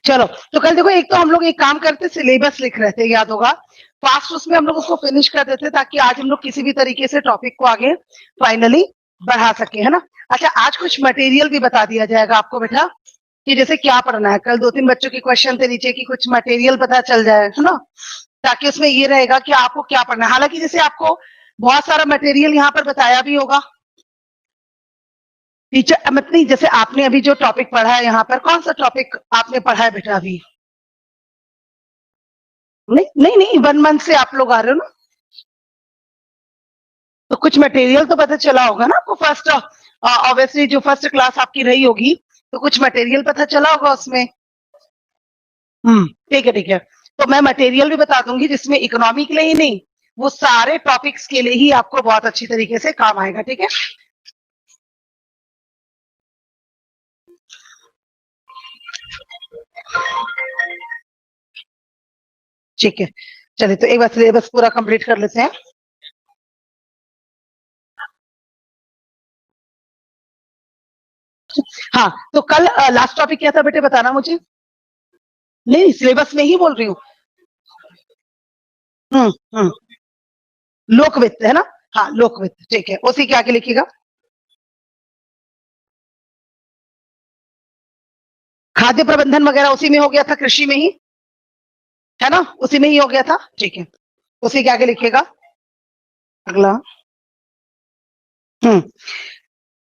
चलो, तो कल देखो, एक तो हम लोग एक काम करते, सिलेबस लिख रहे थे, याद होगा, फास्ट उसमें हम लोग उसको फिनिश कर देते ताकि आज हम लोग किसी भी तरीके से टॉपिक को आगे फाइनली बढ़ा सके, है ना। अच्छा, आज कुछ मटेरियल भी बता दिया जाएगा आपको बेटा, कि जैसे क्या पढ़ना है। कल 2-3 बच्चों के क्वेश्चन थे नीचे की, कुछ मटेरियल पता चल जाए, है ना, ताकि उसमें ये रहेगा कि आपको क्या पढ़ना है। हालांकि जैसे आपको बहुत सारा मटेरियल यहाँ पर बताया भी होगा टीचर, मतलब जैसे आपने अभी जो टॉपिक पढ़ा है यहाँ पर, कौन सा टॉपिक आपने पढ़ा है बेटा अभी? नहीं नहीं नहीं, 1 मंथ से आप लोग आ रहे हो ना, तो कुछ मटेरियल तो पता चला होगा ना आपको। फर्स्ट ऑब्वियसली जो फर्स्ट क्लास आपकी रही होगी, तो कुछ मटेरियल पता चला होगा उसमें। ठीक है ठीक है। तो मैं मटेरियल भी बता दूंगी जिसमें इकोनॉमी के लिए ही नहीं, वो सारे टॉपिक्स के लिए ही आपको बहुत अच्छी तरीके से काम आएगा, ठीक है। ठीक है, चलिए तो एक बार सिलेबस पूरा कंप्लीट कर लेते हैं। हाँ, तो कल लास्ट टॉपिक क्या था बेटे, बताना मुझे। नहीं, सिलेबस में ही बोल रही हूँ। हम्म, लोक वित्त है ना। हाँ, लोक वित्त, ठीक है, उसी के आगे लिखिएगा। खाद्य प्रबंधन वगैरह उसी में हो गया था, कृषि में ही, है ना, उसी में ही हो गया था, ठीक है, उसी के आगे लिखिएगा। अगला, हम्म,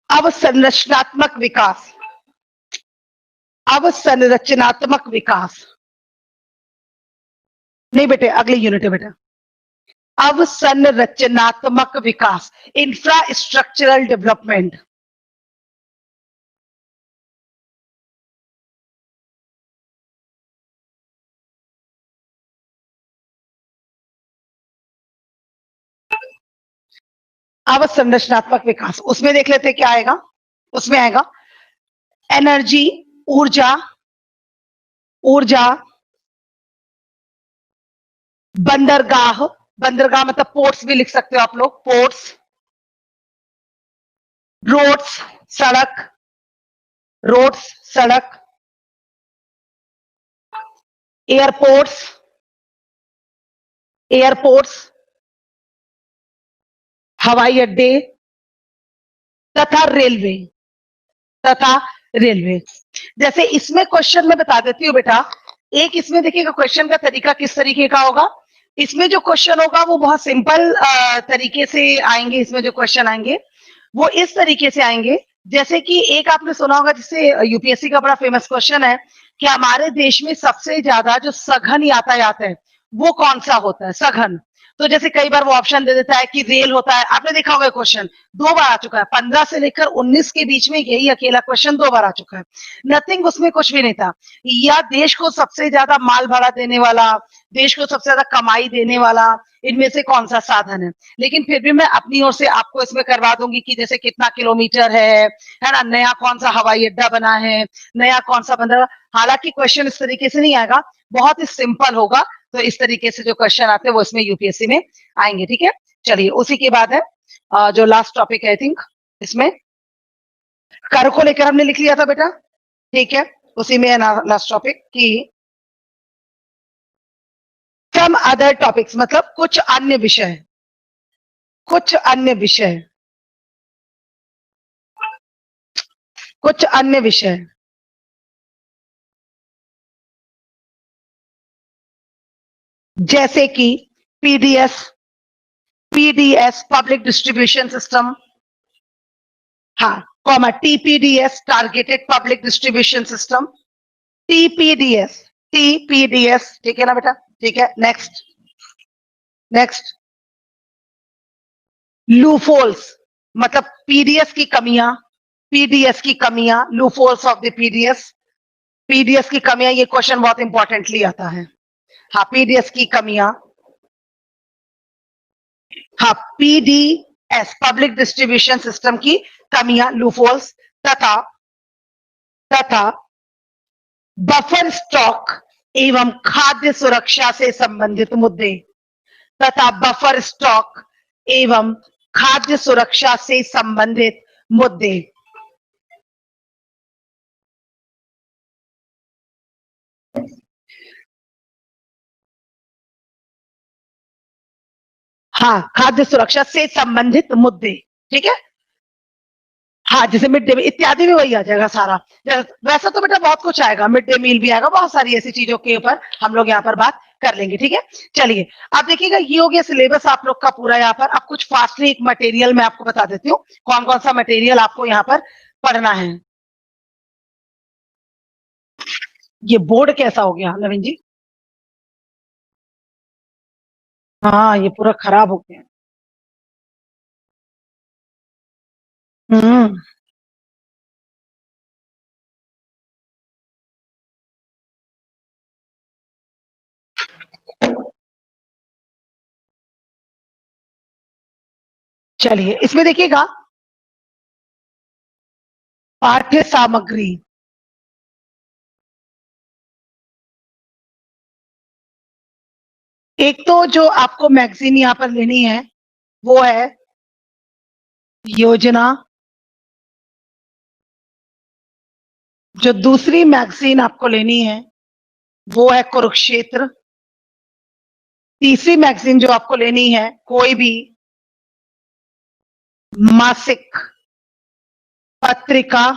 अवसंरचनात्मक विकास। अवसंरचनात्मक विकास, नहीं बेटे, अगली यूनिट है बेटा। अवसंरचनात्मक विकास, इंफ्रास्ट्रक्चरल डेवलपमेंट। अवसंरचनात्मक विकास, उसमें देख लेते क्या आएगा। उसमें आएगा एनर्जी, ऊर्जा, ऊर्जा, बंदरगाह, बंदरगाह मतलब पोर्ट्स भी लिख सकते हो आप लोग, पोर्ट्स, रोड्स, सड़क, रोड्स, सड़क, एयरपोर्ट्स, एयरपोर्ट्स, हवाई अड्डे, तथा रेलवे, तथा रेलवे। जैसे इसमें क्वेश्चन में बता देती हूँ बेटा, एक इसमें देखिएगा क्वेश्चन का तरीका किस तरीके का होगा। इसमें जो क्वेश्चन होगा वो बहुत सिंपल तरीके से आएंगे। इसमें जो क्वेश्चन आएंगे वो इस तरीके से आएंगे, जैसे कि एक आपने सुना होगा, जिससे यूपीएससी का बड़ा फेमस क्वेश्चन है कि हमारे देश में सबसे ज्यादा जो सघन यातायात है वो कौन सा होता है, सघन। तो जैसे कई बार वो ऑप्शन दे देता है कि रेल होता है, आपने देखा होगा क्वेश्चन 2 बार आ चुका है, 15 से लेकर 19 के बीच में यही अकेला क्वेश्चन 2 बार आ चुका है। नथिंग, उसमें कुछ भी नहीं था। या देश को सबसे ज्यादा माल भाड़ा देने वाला, देश को सबसे ज्यादा कमाई देने वाला, इनमें से कौन सा साधन है। लेकिन फिर भी मैं अपनी ओर से आपको इसमें करवा दूंगी कि जैसे कितना किलोमीटर है ना, नया कौन सा हवाई अड्डा बना है, नया कौन सा बंदर। हालांकि क्वेश्चन इस तरीके से नहीं आएगा, बहुत ही सिंपल होगा। तो इस तरीके से जो क्वेश्चन आते हैं वो इसमें यूपीएससी में आएंगे, ठीक है। चलिए, उसी के बाद है जो लास्ट टॉपिक है, आई थिंक इसमें कर को लेकर हमने लिख लिया था बेटा, ठीक है। उसी में है ना लास्ट टॉपिक की सम अदर टॉपिक्स, मतलब कुछ अन्य विषय, कुछ अन्य विषय, कुछ अन्य विषय, जैसे कि PDS, PDS public distribution system, हाँ, comma TPDS targeted public distribution system, TPDS, TPDS, ठीक है ना बेटा, ठीक है। नेक्स्ट, नेक्स्ट, लूफोल्स, मतलब पीडीएस की कमियां, पीडीएस की कमियां, लूफोल्स ऑफ द पीडीएस, पीडीएस की कमियां, ये क्वेश्चन बहुत इंपॉर्टेंटली आता है। हाँ, पीडीएस की कमियां, हाँ, पीडीएस पब्लिक डिस्ट्रीब्यूशन सिस्टम की कमियां, लूफोल्स, तथा तथा बफर स्टॉक एवं खाद्य सुरक्षा से संबंधित मुद्दे, तथा बफर स्टॉक एवं खाद्य सुरक्षा से संबंधित मुद्दे। हाँ, खाद्य सुरक्षा से संबंधित मुद्दे, ठीक है। हाँ, जैसे मिड डे मील इत्यादि में वही आ जाएगा सारा। वैसा तो बेटा बहुत कुछ आएगा, मिड डे मील भी आएगा, बहुत सारी ऐसी चीजों के ऊपर हम लोग यहाँ पर बात कर लेंगे, ठीक है। चलिए, अब देखिएगा ये हो गया सिलेबस आप लोग का पूरा यहाँ पर। अब कुछ फास्टली एक मटेरियल मैं आपको बता देती हूँ, कौन कौन सा मटेरियल आपको यहाँ पर पढ़ना है। ये बोर्ड कैसा हो गया नवीन जी? हाँ, ये पूरा खराब हो गया। हम्म। चलिए, इसमें देखिएगा पाठ्य सामग्री। एक तो जो आपको मैगजीन यहाँ पर लेनी है वो है योजना। जो दूसरी मैगजीन आपको लेनी है वो है कुरुक्षेत्र। तीसरी मैगजीन जो आपको लेनी है, कोई भी मासिक पत्रिका,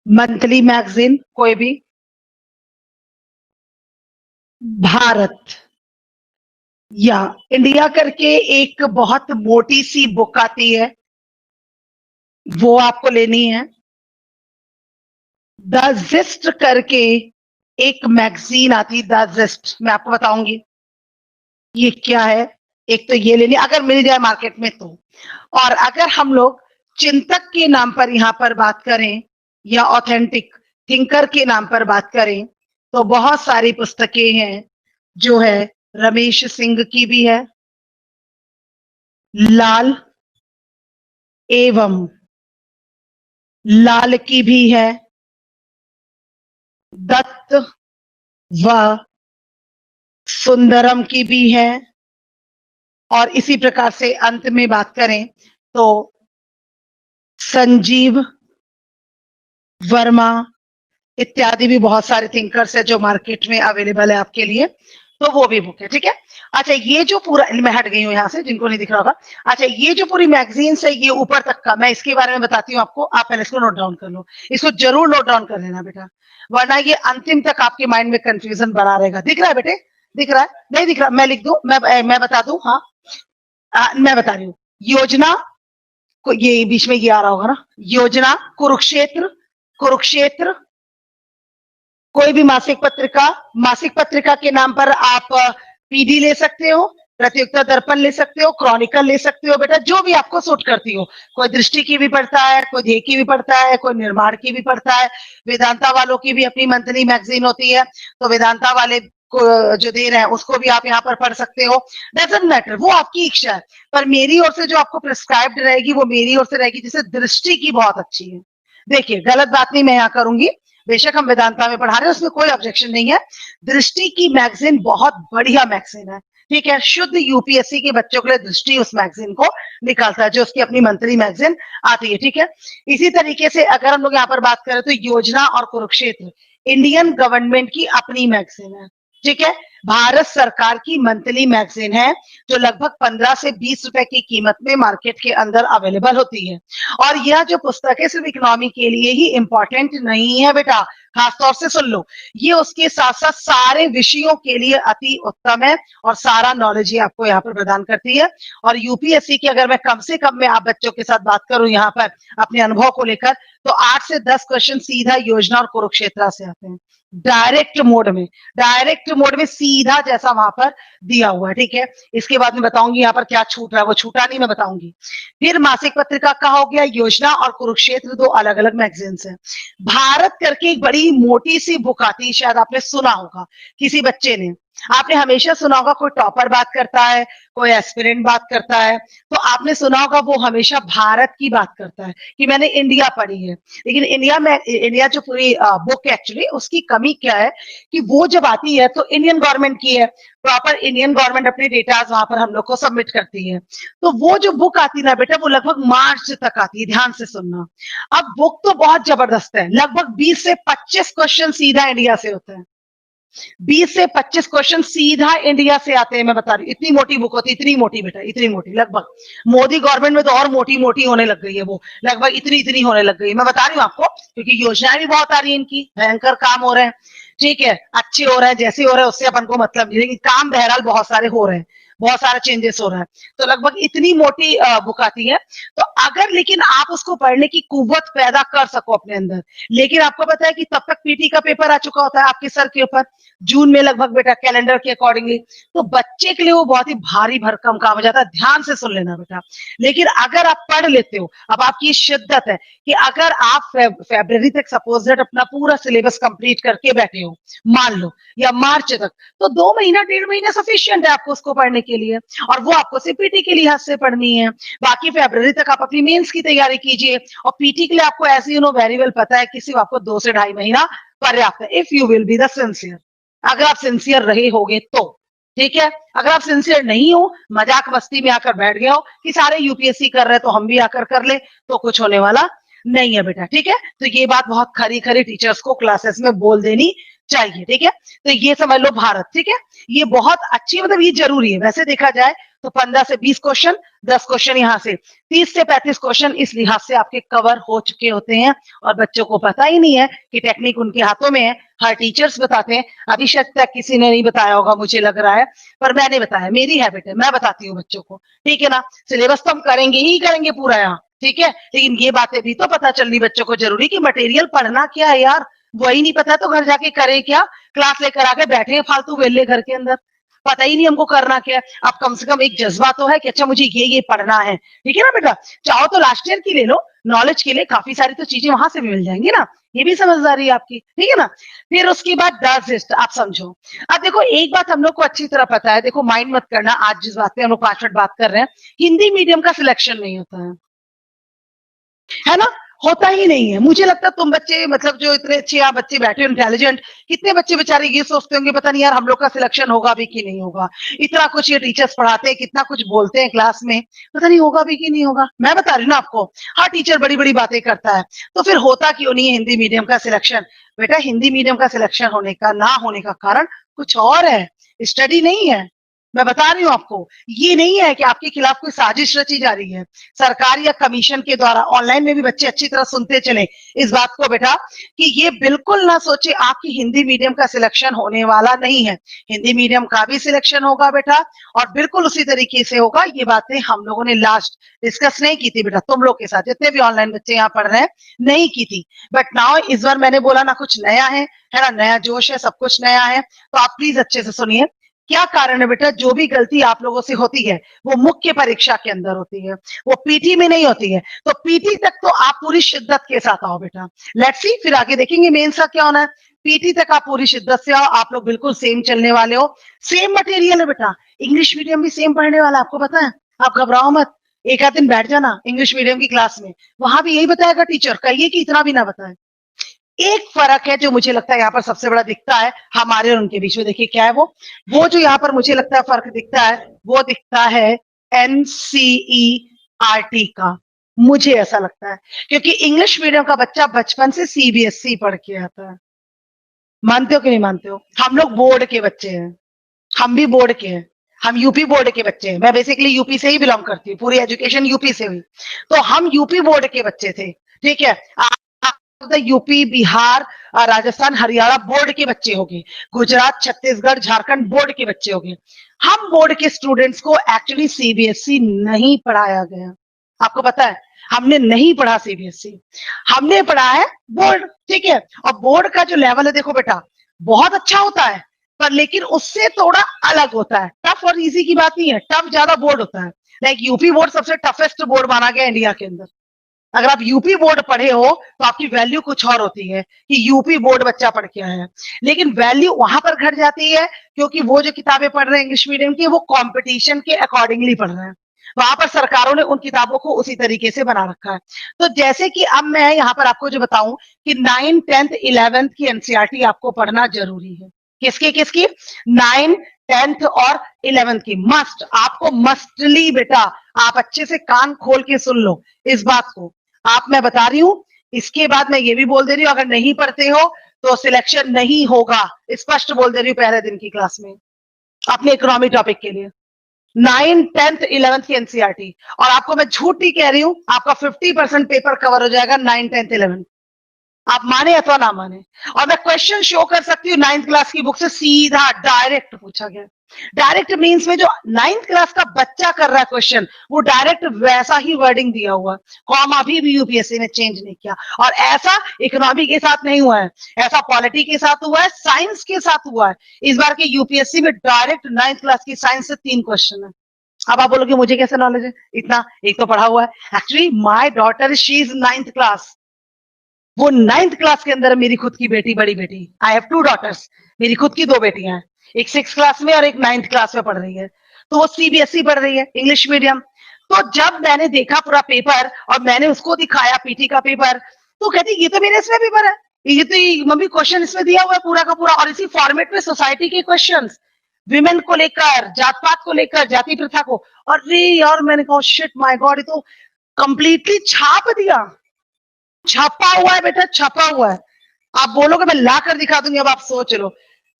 मंथली मैगजीन कोई भी, भारत या इंडिया करके एक बहुत मोटी सी बुक आती है, वो आपको लेनी है। द जिस्ट करके एक मैगजीन आती, द जिस्ट, मैं आपको बताऊंगी ये क्या है। एक तो ये लेनी अगर मिल जाए मार्केट में तो। और अगर हम लोग चिंतक के नाम पर यहाँ पर बात करें या ऑथेंटिक थिंकर के नाम पर बात करें तो बहुत सारी पुस्तकें हैं, जो है रमेश सिंह की भी है, लाल एवं लाल की भी है, दत्त व सुंदरम की भी है। और इसी प्रकार से अंत में बात करें तो संजीव वर्मा इत्यादि भी बहुत सारे थिंकर्स है जो मार्केट में अवेलेबल है आपके लिए, तो वो भी बुक है, ठीक है। अच्छा, ये जो पूरा, मैं हट गई हूँ यहाँ से, जिनको नहीं दिख रहा होगा। अच्छा, ये जो पूरी मैगजीन है ये ऊपर तक का, मैं इसके बारे में बताती हूँ आपको, आप पहले इसको नोट डाउन कर लो। इसको जरूर नोट डाउन कर लेना बेटा, वरना ये अंतिम तक आपके माइंड में कंफ्यूजन बना रहेगा। दिख रहा है बेटे? दिख रहा है? नहीं दिख रहा? मैं लिख दूं, मैं बता दूं। हाँ, मैं बता रही हूँ। योजना को, ये बीच में ये आ रहा होगा ना, योजना कुरुक्षेत्र, कुरुक्षेत्र कोई भी मासिक पत्रिका के नाम पर आप पीडी ले सकते हो, प्रतियोगिता दर्पण ले सकते हो, क्रॉनिकल ले सकते हो बेटा, जो भी आपको सूट करती हो। कोई दृष्टि की भी पढ़ता है, कोई ध्येय की भी पढ़ता है, कोई निर्माण की भी पढ़ता है। वेदांता वालों की भी अपनी मंथली मैगजीन होती है, तो वेदांता वाले को जो दे रहे हैं उसको भी आप यहाँ पर पढ़ सकते हो। डजंट मैटर, वो आपकी इच्छा है, पर मेरी ओर से जो आपको प्रिस्क्राइब्ड रहेगी वो मेरी ओर से रहेगी। जैसे दृष्टि की बहुत अच्छी है, देखिए गलत बात नहीं मैं यहाँ करूंगी, बेशक हम वेदांता में पढ़ा रहे हैं, उसमें कोई ऑब्जेक्शन नहीं है। दृष्टि की मैगजीन बहुत बढ़िया मैगजीन है, ठीक है। शुद्ध यूपीएससी के बच्चों के लिए दृष्टि उस मैगजीन को निकालता है, जो उसकी अपनी मंथली मैगजीन आती है, ठीक है। इसी तरीके से अगर हम लोग यहाँ पर बात करें तो योजना और कुरुक्षेत्र इंडियन गवर्नमेंट की अपनी मैगजीन है, ठीक है। भारत सरकार की मंथली मैगजीन है, जो लगभग 15 से 20 रुपए की कीमत में मार्केट के अंदर अवेलेबल होती है। और यह जो पुस्तक है सिर्फ इकोनॉमी के लिए ही इंपॉर्टेंट नहीं है बेटा, खासतौर से सुन लो, ये उसके साथ साथ सारे विषयों के लिए अति उत्तम है और सारा नॉलेज ये आपको यहाँ पर प्रदान करती है। और यूपीएससी की अगर मैं कम से कम में आप बच्चों के साथ बात करूं यहाँ पर अपने अनुभव को लेकर, तो 8 से 10 क्वेश्चन सीधा योजना और कुरुक्षेत्र से आते हैं, डायरेक्ट मोड में सीधा, जैसा वहां पर दिया हुआ है, ठीक है। इसके बाद में बताऊंगी यहाँ पर क्या छूट रहा है, वो छूटा नहीं, मैं बताऊंगी। फिर मासिक पत्रिका का हो गया, योजना और कुरुक्षेत्र दो अलग अलग मैगजीन्स हैं। भारत करके एक बड़ी मोटी सी बुक आती है, शायद आपने सुना होगा किसी बच्चे ने, आपने हमेशा सुना होगा, कोई टॉपर बात करता है, कोई एस्पिरेंट बात करता है, तो आपने सुना होगा वो हमेशा भारत की बात करता है कि मैंने इंडिया पढ़ी है। लेकिन इंडिया जो पूरी बुक एक्चुअली उसकी कमी क्या है कि वो जब आती है तो इंडियन गवर्नमेंट की है, प्रॉपर इंडियन गवर्नमेंट अपने डेटा वहां पर हम लोग को सबमिट करती है। तो वो जो बुक आती है ना बेटा, वो लगभग मार्च तक आती है, ध्यान से सुनना। अब बुक तो बहुत जबरदस्त है, लगभग 20 से 25 क्वेश्चन सीधा इंडिया से होते हैं, 20 से 25 क्वेश्चन सीधा इंडिया से आते हैं, मैं बता रही हूँ। इतनी मोटी बुक होती, इतनी मोटी बेटा, इतनी मोटी, लगभग मोदी गवर्नमेंट में तो और मोटी मोटी होने लग गई है, वो लगभग इतनी इतनी होने लग गई है। मैं बता रही हूँ आपको, क्योंकि योजनाएं भी बहुत आ रही है इनकी, भयंकर काम हो रहे हैं, ठीक है, अच्छे हो रहे हैं, जैसे हो रहे हैं उससे अपन को मतलब नहीं, लेकिन काम बहरहाल बहुत सारे हो रहे हैं, बहुत सारे चेंजेस हो रहा है। तो लगभग इतनी मोटी बुक आती है। तो अगर लेकिन आप उसको पढ़ने की कुव्वत पैदा कर सको अपने अंदर, लेकिन आपको पता है कि तब तक पीटी का पेपर आ चुका होता है आपके सर के ऊपर, जून में लगभग बेटा, कैलेंडर के अकॉर्डिंगली। तो बच्चे के लिए वो बहुत ही भारी भरकम काम हो जाता है। ध्यान से सुन लेना बेटा। लेकिन अगर आप पढ़ लेते हो, अब आपकी शिद्दत है कि अगर आप फरवरी तक सपोज दैट अपना पूरा सिलेबस कंप्लीट करके बैठे हो, मान लो, या मार्च तक, तो 2 महीना 1.5 महीना सफिशिएंट है आपको उसको पढ़ने के लिए, और वो आपको सिर्फ पीटी के लिहाज से पढ़नी है। बाकी फरवरी तक आप अपनी मेंस की तैयारी कीजिए, और पीटी के लिए आपको ऐसे यू नो वेरी वेल पता है कि सिर्फ आपको 2 से 2.5 महीना पर्याप्त है, if you will be the sincere. अगर आप सिंसियर रहे होगे तो, ठीक है। अगर आप सिंसियर नहीं हो, मजाक मस्ती में आकर बैठ गए हो कि सारे यूपीएससी कर रहे हैं तो हम भी आकर कर ले, तो कुछ होने वाला नहीं है बेटा, ठीक है। तो ये बात बहुत खरी खरी टीचर्स को क्लासेस में बोल देनी चाहिए, ठीक है। तो ये समझ लो भारत, ठीक है, ये बहुत अच्छी, मतलब ये जरूरी है। वैसे देखा जाए तो 15 से 20 क्वेश्चन, 10 क्वेश्चन यहाँ से, 30 से 35 क्वेश्चन इस लिहाज से आपके कवर हो चुके होते हैं, और बच्चों को पता ही नहीं है कि टेक्निक उनके हाथों में है। हर टीचर्स बताते हैं, अभी शायद तक किसी ने नहीं बताया होगा मुझे लग रहा है, पर मैंने बताया, मेरी हैबिट है, मैं बताती हूँ बच्चों को, ठीक है ना। सिलेबस तो हम करेंगे ही करेंगे पूरा यहाँ, ठीक है, लेकिन ये बातें भी तो पता चलनी बच्चों को जरूरी कि मटेरियल पढ़ना क्या है यार, वही नहीं पता है तो घर जाके करे क्या, क्लास लेकर आके बैठे हैं फालतू वेले घर के अंदर, पता ही नहीं हमको करना क्या है। अब कम से कम एक जज्बा तो है कि अच्छा मुझे ये पढ़ना है, ठीक है ना बेटा। चाहो तो लास्ट ईयर की ले लो, नॉलेज के लिए काफी सारी तो चीजें वहां से भी मिल जाएंगी ना, ये भी समझदारी है आपकी, ठीक है ना। फिर उसके बाद डाइजेस्ट, आप समझो। अब देखो एक बात हम लोग को अच्छी तरह पता है, देखो माइंड मत करना, आज जिस बात पे हम लोग 5 मिनट बात कर रहे हैं, हिंदी मीडियम का सिलेक्शन नहीं होता है ना, होता ही नहीं है। मुझे लगता है तुम बच्चे, मतलब जो इतने अच्छे यहाँ बच्चे बैठे हो इंटेलिजेंट, कितने बच्चे बेचारे ये सोचते होंगे पता नहीं यार हम लोग का सिलेक्शन होगा भी कि नहीं होगा। इतना कुछ ये टीचर्स पढ़ाते हैं, कितना कुछ बोलते हैं क्लास में, पता नहीं होगा भी कि नहीं होगा। मैं बता रही हूँ ना आपको, हर टीचर बड़ी बड़ी बातें करता है, तो फिर होता क्यों नहीं है हिंदी मीडियम का सिलेक्शन। बेटा हिंदी मीडियम का सिलेक्शन होने का ना होने का कारण कुछ और है, स्टडी नहीं है। मैं बता रही हूँ आपको, ये नहीं है कि आपके खिलाफ कोई साजिश रची जा रही है सरकार या कमीशन के द्वारा। ऑनलाइन में भी बच्चे अच्छी तरह सुनते चले इस बात को बेटा, कि ये बिल्कुल ना सोचे आपकी हिंदी मीडियम का सिलेक्शन होने वाला नहीं है। हिंदी मीडियम का भी सिलेक्शन होगा बेटा, और बिल्कुल उसी तरीके से होगा। ये बातें हम लोगों ने लास्ट डिस्कस नहीं की थी बेटा तुम लोग के साथ, जितने भी ऑनलाइन बच्चे यहाँ पढ़ रहे हैं, नहीं की थी। बट नाउ इस बार मैंने बोला ना, कुछ नया है ना, नया जोश है, सब कुछ नया है। तो आप प्लीज अच्छे से सुनिए। क्या कारण है बेटा, जो भी गलती आप लोगों से होती है वो मुख्य परीक्षा के अंदर होती है, वो पीटी में नहीं होती है। तो पीटी तक तो आप पूरी शिद्दत के साथ आओ बेटा, लेट्स सी, फिर आगे देखेंगे मेंस का क्या होना है। पीटी तक आप पूरी शिद्दत से आओ, आप लोग बिल्कुल सेम चलने वाले हो, सेम मटेरियल है बेटा। इंग्लिश मीडियम भी सेम पढ़ने वाला, आपको पता है, आप घबराओ मत। एक आध दिन बैठ जाना इंग्लिश मीडियम की क्लास में, वहां भी यही बताएगा टीचर, कहिए कि इतना भी ना बताए। एक फर्क है जो मुझे लगता है यहाँ पर सबसे बड़ा दिखता है हमारे और उनके बीच में, देखिए क्या है वो जो यहाँ पर मुझे लगता है फर्क दिखता है, वो दिखता है एनसीईआरटी का। मुझे ऐसा लगता है, क्योंकि इंग्लिश मीडियम का बच्चा बचपन से सीबीएसई पढ़ के आता है। मानते हो कि नहीं मानते हो, हम लोग बोर्ड के बच्चे हैं, हम भी बोर्ड के हैं, हम यूपी बोर्ड के बच्चे हैं। मैं बेसिकली यूपी से ही बिलोंग करती हूँ, पूरी एजुकेशन यूपी से हुई, तो हम यूपी बोर्ड के बच्चे थे, ठीक है। यूपी, बिहार, राजस्थान, हरियाणा बोर्ड के बच्चे होंगे, गुजरात, छत्तीसगढ़, झारखंड बोर्ड के बच्चे होंगे। हम बोर्ड के स्टूडेंट्स को एक्चुअली सीबीएसई नहीं पढ़ाया गया, आपको पता है, हमने नहीं पढ़ा सीबीएसई, हमने पढ़ा है बोर्ड, ठीक है। और बोर्ड का जो लेवल है देखो बेटा, बहुत अच्छा होता है, पर लेकिन उससे थोड़ा अलग होता है। टफ और इजी की बात नहीं है, टफ ज्यादा बोर्ड होता है। लाइक यूपी बोर्ड सबसे टफेस्ट बोर्ड माना गया इंडिया के अंदर। अगर आप यूपी बोर्ड पढ़े हो तो आपकी वैल्यू कुछ और होती है कि यूपी बोर्ड बच्चा पढ़ के आया है, लेकिन वैल्यू वहां पर घट जाती है क्योंकि वो जो किताबें पढ़ रहे हैं इंग्लिश मीडियम की, वो कंपटीशन के अकॉर्डिंगली पढ़ रहे हैं। वहां पर सरकारों ने उन किताबों को उसी तरीके से बना रखा है। तो जैसे कि अब मैं यहाँ पर आपको जो बताऊं कि 9th 10th 11th की एनसीईआरटी आपको पढ़ना जरूरी है। किसकी किसकी? 9th 10th और 11th की मस्ट, आपको मस्टली बेटा, आप अच्छे से कान खोल के सुन लो इस बात को। आप, मैं बता रही हूं, इसके बाद मैं ये भी बोल दे रही हूं, अगर नहीं पढ़ते हो तो सिलेक्शन नहीं होगा, स्पष्ट बोल दे रही हूँ पहले दिन की क्लास में अपने इकोनॉमी टॉपिक के लिए। 9, 10th, 11th की एनसीईआरटी, और आपको मैं झूठ नहीं कह रही हूं, आपका 50% पेपर कवर हो जाएगा 9, 10th, 11th, आप माने अथवा ना माने। और मैं क्वेश्चन शो कर सकती हूँ 9th क्लास की बुक से, सीधा डायरेक्ट पूछा गया। डायरेक्ट मींस में जो 9th क्लास का बच्चा कर रहा है क्वेश्चन, वो डायरेक्ट वैसा ही वर्डिंग दिया हुआ, कॉमा भी यूपीएससी ने चेंज नहीं किया। और ऐसा इकोनॉमी के साथ नहीं हुआ है, ऐसा पॉलिटी के साथ हुआ है, साइंस के साथ हुआ है। इस बार के यूपीएससी में डायरेक्ट 9th क्लास की साइंस से 3 क्वेश्चन है। अब आप बोलोगे मुझे कैसे नॉलेज है इतना, एक तो पढ़ा हुआ है। Actually my daughter she is 9th class, वो 9th क्लास के अंदर मेरी खुद की बेटी, बड़ी बेटी। आई हैव 2 डॉटर्स, मेरी खुद की 2 बेटियां हैं, एक 6th क्लास में और एक 9th क्लास में पढ़ रही है। तो वो सीबीएसई पढ़ रही है, इंग्लिश मीडियम। तो जब मैंने देखा पूरा पेपर और मैंने उसको दिखाया पीटी का पेपर, तो कहती ये तो मेरे इसमें पेपर है, ये तो मम्मी क्वेश्चन इसमें दिया हुआ है पूरा का पूरा, और इसी फॉर्मेट में सोसाइटी के क्वेश्चन, विमेन को लेकर, जात पात को लेकर, जाति प्रथा को। अरे यार मैंने कहा शिट माय गॉड, ये तो कंप्लीटली छाप दिया, छपा हुआ है बेटा, छपा हुआ है। आप बोलोगे मैं ला कर दिखा दूंगी, अब आप सोच लो।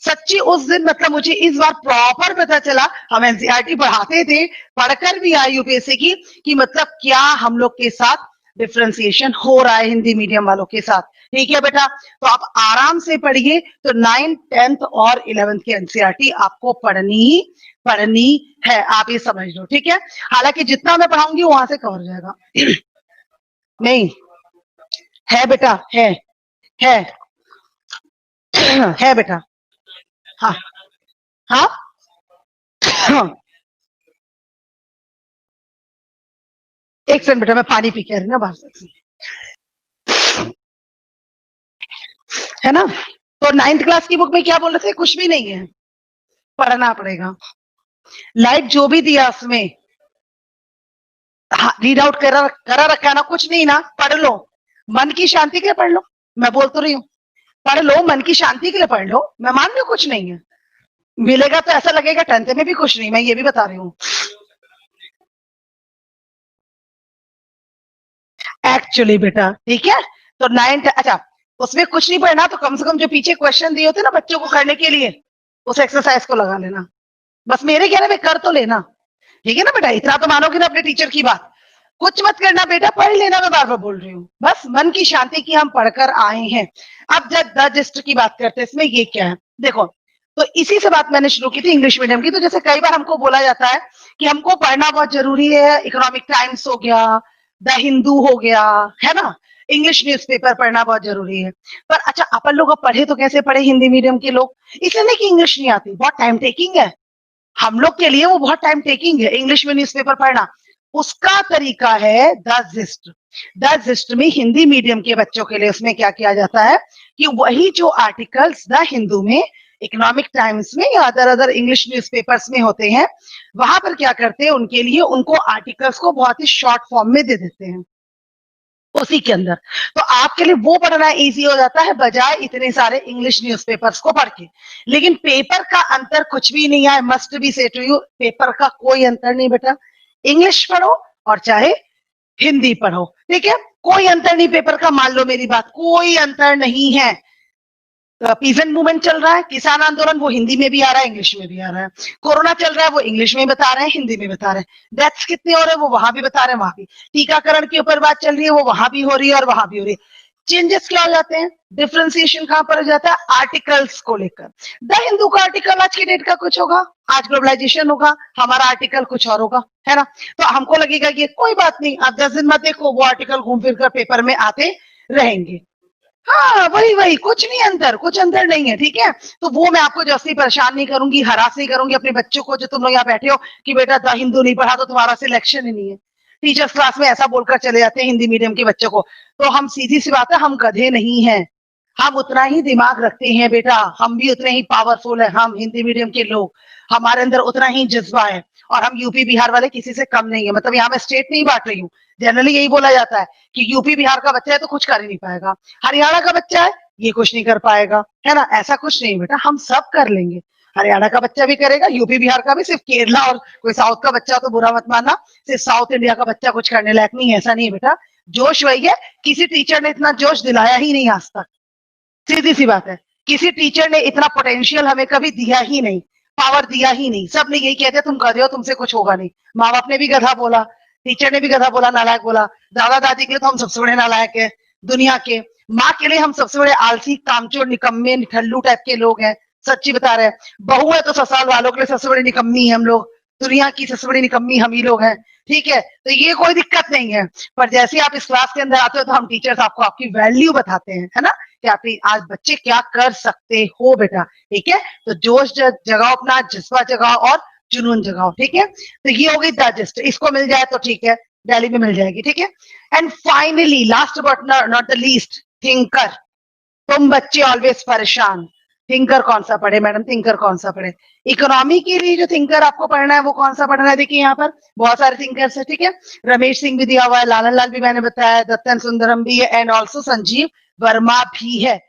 सच्ची उस दिन मतलब मुझे इस बार प्रॉपर पता चला, हम एनसीईआरटी पढ़ाते थे, पढ़कर भी आए यूपीएससी की, कि मतलब क्या हम लोग के साथ डिफ्रेंसिएशन हो रहा है हिंदी मीडियम वालों के साथ। ठीक है बेटा, तो आप आराम से पढ़िए। तो 9, 10th और 11th की एनसीईआरटी आपको पढ़नी है, आप ये समझ लो। ठीक है, हालांकि जितना मैं पढ़ाऊंगी वहां से कवर जाएगा। नहीं है बेटा, है है बेटा। हाँ हाँ हाँ। एक सेकंड बेटा, मैं पानी पी के आ रही ना बाहर से, है ना। तो 9th क्लास की बुक में क्या बोल रहे थे, कुछ भी नहीं है, पढ़ना पड़ेगा। लाइट जो भी दिया उसमें, हाँ, रीड आउट करा रखा ना, कुछ नहीं ना, पढ़ लो, मन की शांति के लिए पढ़ लो। मैं बोल तो रही हूँ, पढ़ लो, मन की शांति के लिए पढ़ लो। मैं मान रही हूँ कुछ नहीं है, मिलेगा तो ऐसा लगेगा 10th में भी कुछ नहीं, मैं ये भी बता रही हूँ। एक्चुअली बेटा, ठीक है। तो 9th, अच्छा, उसमें कुछ नहीं पढ़ना तो कम से कम जो पीछे क्वेश्चन दिए होते ना बच्चों को करने के लिए, उस एक्सरसाइज को लगा लेना, बस मेरे कहने में कर तो लेना। ठीक है ना बेटा, इतना तो मानोगे ना अपने टीचर की बात। कुछ मत करना बेटा, पढ़ लेना, मैं बार बार बोल रही हूँ, बस मन की शांति की हम पढ़कर आए हैं। अब जब रजिस्टर की बात करते हैं, इसमें ये क्या है देखो। तो इसी से बात मैंने शुरू की थी इंग्लिश मीडियम की। तो जैसे कई बार हमको बोला जाता है कि हमको पढ़ना बहुत जरूरी है, इकोनॉमिक टाइम्स हो गया, द हिंदू हो गया, है ना, इंग्लिश न्यूज़पेपर पढ़ना बहुत जरूरी है। पर अच्छा, अपन लोग अब पढ़े तो कैसे पढ़े हिंदी मीडियम के लोग, इसलिए नहीं कि इंग्लिश नहीं आती, बहुत टाइम टेकिंग है हम लोग के लिए, वो बहुत टाइम टेकिंग है इंग्लिश में न्यूज़पेपर पढ़ना। उसका तरीका है द जिस्ट। द जिस्ट में हिंदी मीडियम के बच्चों के लिए उसमें क्या किया जाता है कि वही जो आर्टिकल्स द हिंदू में, इकोनॉमिक टाइम्स में या अदर अदर इंग्लिश न्यूज़पेपर्स में होते हैं, वहां पर क्या करते हैं, उनके लिए उनको आर्टिकल्स को बहुत ही शॉर्ट फॉर्म में दे देते हैं उसी के अंदर। तो आपके लिए वो पढ़ना इजी हो जाता है बजाय इतने सारे इंग्लिश न्यूज़पेपर्स को पढ़ के। लेकिन पेपर का अंतर कुछ भी नहीं है, मस्ट बी से टू यू, पेपर का कोई अंतर नहीं बेटा। इंग्लिश पढ़ो और चाहे हिंदी पढ़ो, ठीक है, कोई अंतर नहीं पेपर का, मान लो मेरी बात, कोई अंतर नहीं है। पीजेंट मूवमेंट चल रहा है, किसान आंदोलन, वो हिंदी में भी आ रहा है, इंग्लिश में भी आ रहा है। कोरोना चल रहा है, वो इंग्लिश में बता रहे हैं, हिंदी में बता रहे हैं। डेथ्स कितने हो रहे हैं, वो वहां भी बता रहे हैं, वहां भी। टीकाकरण के ऊपर बात चल रही है, वो वहां भी हो रही है और वहां भी हो रही है। चेंजेस क्या हो जाते हैं, डिफ्रेंसिएशन कहां पर हो जाता है, आर्टिकल्स को लेकर। द हिंदू का आर्टिकल आज की डेट का कुछ होगा, आज ग्लोबलाइजेशन होगा, हमारा आर्टिकल कुछ और होगा, है ना। तो हमको लगेगा कि कोई बात नहीं, आप 10 दिन मत देखो, वो आर्टिकल घूम फिर कर पेपर में आते रहेंगे। हाँ, वही वही, कुछ नहीं अंतर, कुछ अंतर नहीं है, ठीक है। तो वो मैं आपको जैसे परेशान नहीं करूंगी, हरास नहीं करूंगी अपने बच्चों को, जो तुम लोग यहाँ बैठे हो कि बेटा द हिंदू नहीं पढ़ा तो तुम्हारा सिलेक्शन ही नहीं है। टीचर्स क्लास में ऐसा बोलकर चले जाते हैं हिंदी मीडियम के बच्चों को। तो हम, सीधी सी बात है, हम गधे नहीं हैं, हम उतना ही दिमाग रखते हैं बेटा, हम भी उतने ही पावरफुल है, हम हिंदी मीडियम के लोग, हमारे अंदर उतना ही जज्बा है। और हम यूपी बिहार वाले किसी से कम नहीं है, मतलब यहाँ मैं स्टेट नहीं बांट रही हूँ, जनरली यही बोला जाता है कि यूपी बिहार का बच्चा है तो कुछ कर ही नहीं पाएगा, हरियाणा का बच्चा है ये कुछ नहीं कर पाएगा, है ना। ऐसा कुछ नहीं बेटा, हम सब कर लेंगे। हरियाणा का बच्चा भी करेगा, यूपी बिहार का भी, सिर्फ केरला और कोई साउथ का बच्चा तो बुरा मत मानना, सिर्फ साउथ इंडिया का बच्चा कुछ करने लायक नहीं है, ऐसा नहीं है बेटा। जोश वही है, किसी टीचर ने इतना जोश दिलाया ही नहीं आज तक, सीधी सी बात है, किसी टीचर ने इतना पोटेंशियल हमें कभी दिया ही नहीं, पावर दिया ही नहीं। सबने यही कहते तुम गधे हो, तुमसे कुछ होगा नहीं। माँ बाप ने भी गधा बोला, टीचर ने भी गधा बोला, नालायक बोला। दादा दादी के लिए तो हम सबसे बड़े नालायक है दुनिया के। माँ के लिए हम सबसे बड़े आलसी, कामचोर, निकम्मे, निठल्लू टाइप के लोग हैं। सच्ची बता रहे हैं। बहू है तो ससुराल वालों के लिए सबसे बड़ी निकम्मी है हम लोग। दुनिया की सबसे बड़ी निकम्मी हम ही लोग हैं। ठीक है, तो ये कोई दिक्कत नहीं है। पर जैसे ही आप इस क्लास के अंदर आते हो तो हम टीचर्स आपको आपकी वैल्यू बताते हैं, है ना, कि आप आज बच्चे क्या कर सकते हो बेटा। ठीक है, तो जोश जगाओ, अपना जज्बा जगाओ और जुनून जगाओ। ठीक है, तो ये हो गई डाइजेस्ट, इसको मिल जाए तो ठीक है, दिल्ली में मिल जाएगी। ठीक है, and finally last but not the least, thinker. तुम बच्चे ऑलवेज परेशान, थिंकर कौन सा पढ़े मैडम, थिंकर कौन सा पढ़े। इकोनॉमी के लिए जो थिंकर आपको पढ़ना है वो कौन सा पढ़ना है, देखिए यहाँ पर बहुत सारे थिंकर्स है। ठीक है, रमेश सिंह भी दिया हुआ है, लालन लाल भी मैंने बताया, दत्तन सुंदरम भी है, एंड ऑल्सो संजीव वर्मा भी है।